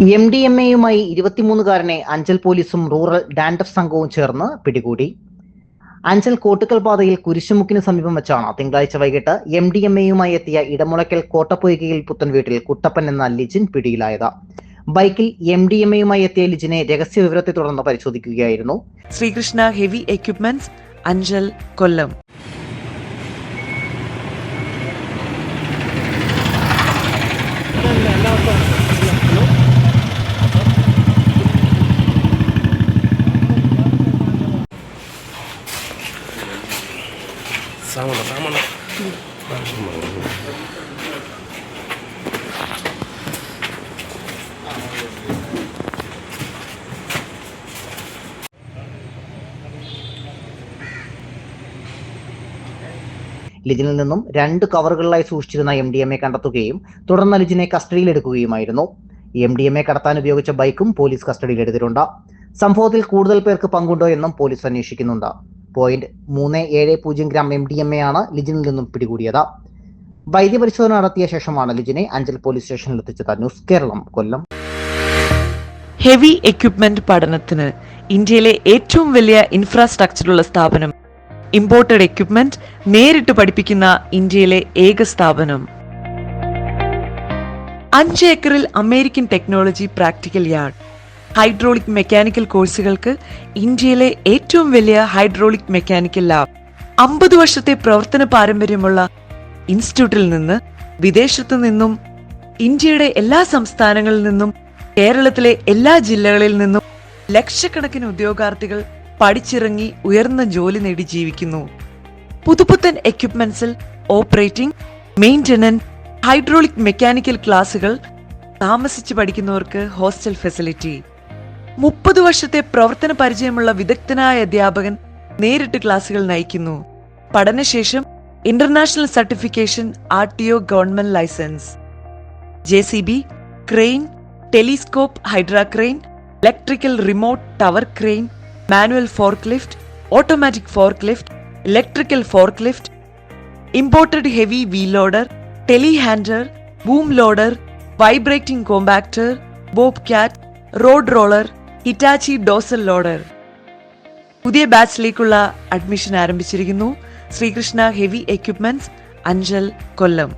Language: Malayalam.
MDMA-യുമായി 23-കാരനെ അഞ്ചൽ പോലീസും റൂറൽ ഡാൻഡഫ് സംഘവും ചേർന്ന് പിടികൂടി. അഞ്ചൽ കോട്ടുക്കൽ പാതയിൽ കുരിശുമുക്കിന് സമീപം വെച്ചാണ് തിങ്കളാഴ്ച വൈകിട്ട് MDMA-യുമായി എത്തിയ ഇടമുളയ്ക്കൽ കോട്ടപ്പൊയ്കയിൽ പുത്തൻ വീട്ടിൽ കുട്ടപ്പൻ എന്ന ലിജിൻ പിടിയിലായത്. ബൈക്കിൽ MDMA-യുമായി എത്തിയ ലിജിനെ രഹസ്യ വിവരത്തെ തുടർന്ന് പരിശോധിക്കുകയായിരുന്നു. ശ്രീകൃഷ്ണ ഹെവി എക്യുപ്മെന്റ്സ്, അഞ്ചൽ, കൊല്ലം. ലിജിനിൽ നിന്നും 2 കവറുകളിലായി സൂക്ഷിച്ചിരുന്ന MDMA കണ്ടെത്തുകയും തുടർന്ന് ലിജിനെ കസ്റ്റഡിയിലെടുക്കുകയുമായിരുന്നു. MDMA കടത്താൻ ഉപയോഗിച്ച ബൈക്കും പോലീസ് കസ്റ്റഡിയിലെടുത്തിട്ടുണ്ട്. സംഭവത്തിൽ കൂടുതൽ പേർക്ക് പങ്കുണ്ടോ എന്നും പോലീസ് അന്വേഷിക്കുന്നുണ്ട്. 0.370 ഗ്രാം MDMA ആണ് ലിജിനിൽ നിന്നും പിടികൂടിയത്. വൈദ്യപരിശോധന നടത്തിയ ശേഷമാണ് ലിജിനെ അഞ്ചൽ പോലീസ് സ്റ്റേഷനിൽ എത്തിച്ചത്. ന്യൂസ് കേരളം, കൊല്ലം. ഹെവി എക്യുപ്മെന്റ് പഠനത്തിന് ഇന്ത്യയിലെ ഏറ്റവും വലിയ ഇൻഫ്രാസ്ട്രക്ചറുള്ള സ്ഥാപനം, ഇമ്പോർട്ടഡ് എക്യുപ്മെന്റ് നേരിട്ട് പഠിപ്പിക്കുന്ന ഇന്ത്യയിലെ ഏക സ്ഥാപനം. 5 ഏക്കറിൽ American technology practical yard. Hydraulic mechanical കോഴ്സുകൾക്ക് ഇന്ത്യയിലെ ഏറ്റവും വലിയ ഹൈഡ്രോളിക് മെക്കാനിക്കൽ ലാബ്. 50 വർഷത്തെ പ്രവർത്തന പാരമ്പര്യമുള്ള ഇൻസ്റ്റിറ്റ്യൂട്ടിൽ നിന്ന് വിദേശത്തു നിന്നും ഇന്ത്യയുടെ എല്ലാ സംസ്ഥാനങ്ങളിൽ നിന്നും കേരളത്തിലെ എല്ലാ ജില്ലകളിൽ നിന്നും ലക്ഷക്കണക്കിന് ഉദ്യോഗാർത്ഥികൾ പഠിച്ചിറങ്ങി ഉയർന്ന ജോലി നേടി ജീവിക്കുന്നു. പുതുപുത്തൻ എക്യുപ്മെന്റ്സിൽ ഓപ്പറേറ്റിംഗ്, മെയിന്റനൻസ്, ഹൈഡ്രോളിക് മെക്കാനിക്കൽ ക്ലാസുകൾ, താമസിച്ച് പഠിക്കുന്നവർക്ക് ഹോസ്റ്റൽ ഫെസിലിറ്റി. 30 വർഷത്തെ പ്രവർത്തന പരിചയമുള്ള വിദഗ്ധനായ അധ്യാപകൻ നേരിട്ട് ക്ലാസുകൾ നയിക്കുന്നു. പഠനശേഷം international certification, RTO government licence. JCB, crane, telescope, hydra crane, electrical remote tower crane, manual forklift, automatic forklift, electrical forklift, imported heavy wheel loader, telehandler, boom loader, vibrating compactor, bobcat, road roller, Hitachi dozer loader. പുതിയ ബാച്ചിലേക്കുള്ള അഡ്മിഷൻ ആരംഭിച്ചിരിക്കുന്നു. ശ്രീകൃഷ്ണ ഹെവി എക്യുപ്മെന്റ്സ്, അഞ്ചൽ, കൊല്ലം.